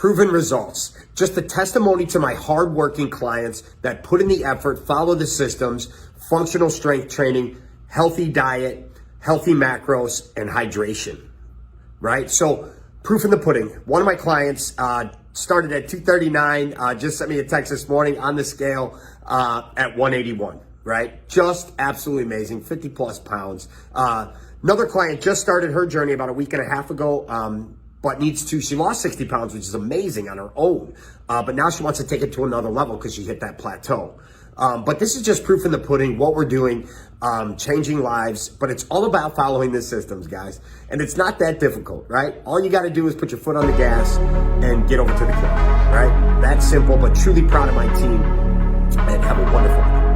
proven results. Just a testimony to my hardworking clients that put in the effort, follow the systems, functional strength training, healthy diet, healthy macros, and hydration, right? So proof in the pudding. One of my clients started at 239, just sent me a text this morning on the scale at 181, right? Just absolutely amazing, 50 plus pounds. Another client just started her journey about a week and a half ago, but she lost 60 pounds, which is amazing on her own. But now she wants to take it to another level because she hit that plateau. But this is just proof in the pudding, what we're doing, changing lives, but it's all about following the systems, guys. And it's not that difficult, right? All you got to do is put your foot on the gas and get over to the club, right? That's simple, but truly proud of my team, and have a wonderful one.